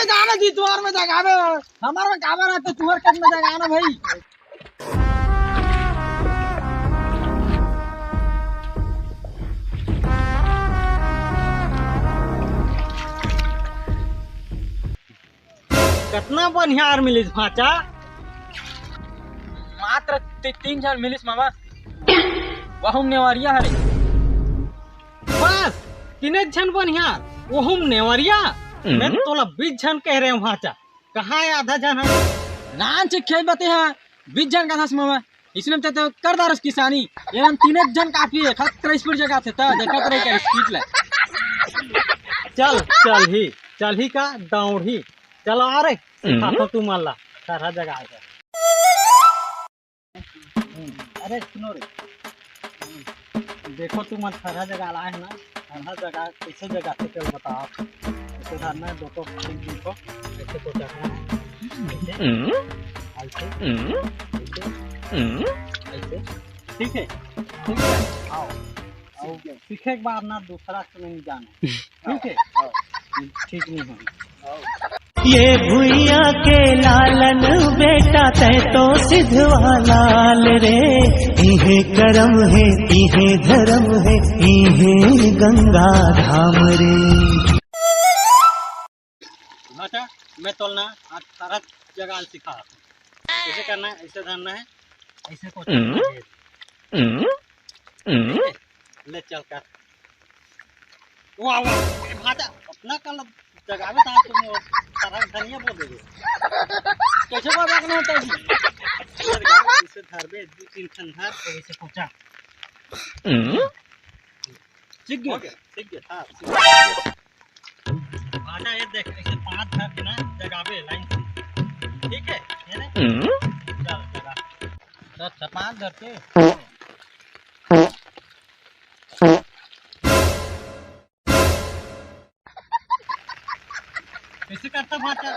में जाना जी, तुहर में जगावे हमार में काबर रहते, तुहर खेत में जगाना भाई। कितना बढ़िया मिलिस भाचा, मात्र 3 मिलिस मामा। वहुम नेवरिया हरे बस 3 जन बढ़िया, वो नेवरिया। मैं तोला 20 जन कह रहे हूँ भाचा, कहाँ है आधा जन है? नान से खेल बते हैं 20 जन का था मामा। इसलिए हम चाहते कर दारस किसानी, ये हम 3 जन काफी है। खतरा स्पीड जगह थे तो देखा तो क्या स्पीड ले। चल ही का दौड़ी, चलो आ रे सिखाता तू माला सारा जगह आएगा। अरे सुनो रे, देखो तुम सारा जगह लाए है ना, सारा जगह कैसे जगह से चल बताओ। ऐसे धरना है, दो देखो ऐसे तो चढ़ना है, ऐसे ठीक है आओ आओ, सीखे के बाद ना दूसरा से नहीं जाना, ठीक है? ठीक नहीं होगी। ये भुइया के लालन बेटा तै तो सिद्धवा लाल रे, इहे करम है इहे धर्म है इहे गंगा धाम रे। भाचा मैं तोलना आज सारा जगह सिखा, कैसे करना है, ऐसे धरना है, ऐसे को ले चल कर। वाह वाह भाचा अपना कल जगह में था, तुम सारा धनिया बोल दोगे कैसे बाबा करना होता है जी। इसे धर बे 2-3 खन धर, ऐसे पहुंचा सीख गया था भाचा। ये देख ऐसे 5 धर के ना जगावे लाइन से, ठीक है? ये ना चल जगह तो 5 धरते कैसे करता भाचा,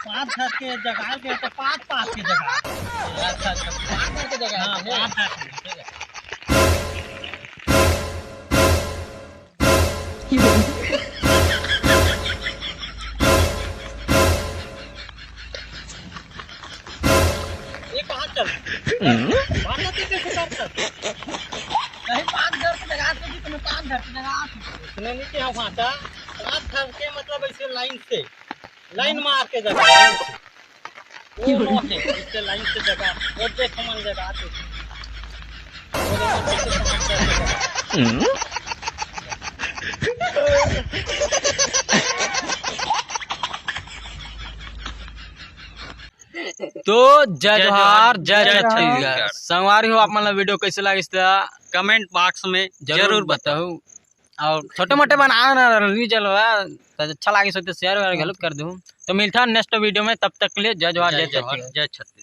5 धर के जगह के तो 5 की जगह। अच्छा 5 धर के जगह, हाँ 5 धर के, ठीक है? ये कहाँ चल भाचा, कैसे करता नहीं? 5 धर की जगह से भी तुम्हें 5 धर की जगह इतने नहीं क्या भाचा, 5 धर के मतलब ऐसे लाइन मार के जगह इससे लाइन से जगह और देख मन जगह तो जय जोहार जय छत्तीसगढ़। संगवारी हो आप मन वीडियो कैसे लगे कमेंट बॉक्स में जरूर बताओ, और छोटे मोटे बना नहीं चलो अच्छा लगे तो शेयर कर दूँ। तो मिलता है नेक्स्ट वीडियो में, तब तक के लिए जय जोहार जय छत्तीसगढ़।